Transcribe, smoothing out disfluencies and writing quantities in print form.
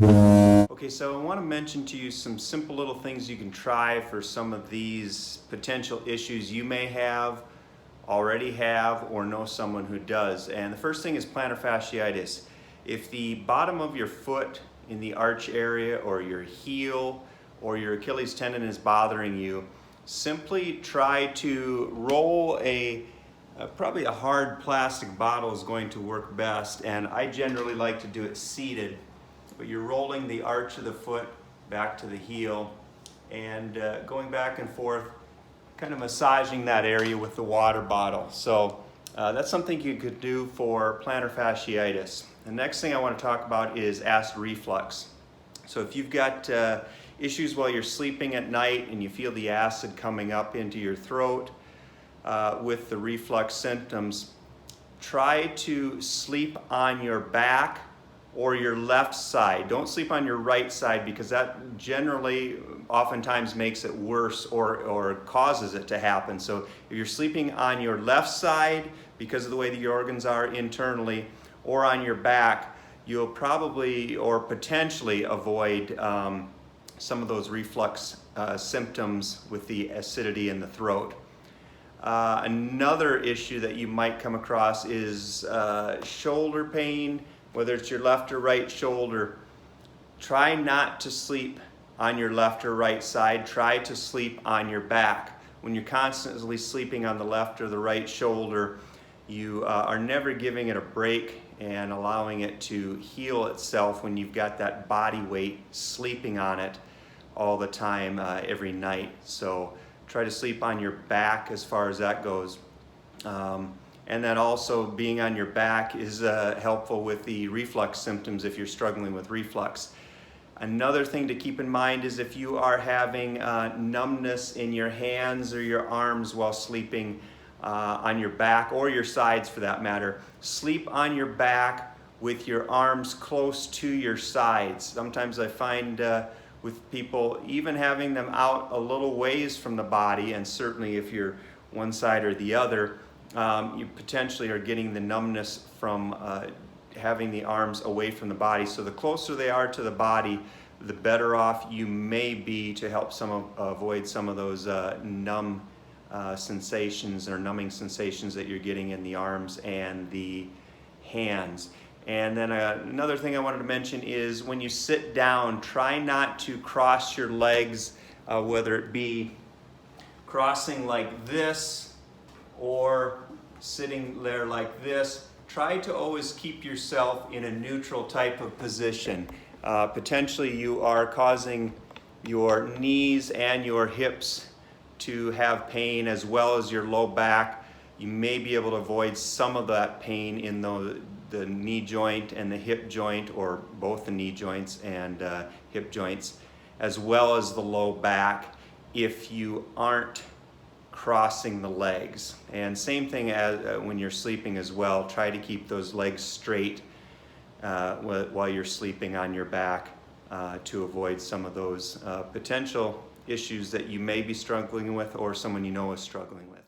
Okay, so I want to mention to you some simple little things you can try for some of these potential issues you may have, already have, or know someone who does. And the first thing is plantar fasciitis. If the bottom of your foot in the arch area or your heel or your Achilles tendon is bothering you, simply try to roll probably a hard plastic bottle is going to work best, and I generally like to do it seated. But you're rolling the arch of the foot back to the heel and going back and forth, kind of massaging that area with the water bottle. So that's something you could do for plantar fasciitis. The next thing I want to talk about is acid reflux. So if you've got issues while you're sleeping at night and you feel the acid coming up into your throat with the reflux symptoms, try to sleep on your back or your left side. Don't sleep on your right side, because that generally oftentimes makes it worse or causes it to happen. So if you're sleeping on your left side because of the way the organs are internally, or on your back, you'll probably or potentially avoid some of those reflux symptoms with the acidity in the throat. Another issue that you might come across is shoulder pain, whether it's your left or right shoulder. Try not to sleep on your left or right side. Try to sleep on your back. When you're constantly sleeping on the left or the right shoulder, you are never giving it a break and allowing it to heal itself when you've got that body weight sleeping on it all the time, every night. So try to sleep on your back as far as that goes. And then also being on your back is helpful with the reflux symptoms if you're struggling with reflux. Another thing to keep in mind is if you are having numbness in your hands or your arms while sleeping on your back, or your sides for that matter, sleep on your back with your arms close to your sides. Sometimes I find with people even having them out a little ways from the body, and certainly if you're one side or the other, you potentially are getting the numbness from having the arms away from the body. So the closer they are to the body, the better off you may be to help avoid some of those numb sensations or numbing sensations that you're getting in the arms and the hands. And then another thing I wanted to mention is when you sit down, try not to cross your legs, whether it be crossing like this or sitting there like this. Try to always keep yourself in a neutral type of position. Potentially you are causing your knees and your hips to have pain, as well as your low back. You may be able to avoid some of that pain in the knee joint and the hip joint, or both the knee joints and hip joints, as well as the low back, if you aren't crossing the legs. And same thing as when you're sleeping as well. Try to keep those legs straight while you're sleeping on your back to avoid some of those potential issues that you may be struggling with or someone you know is struggling with.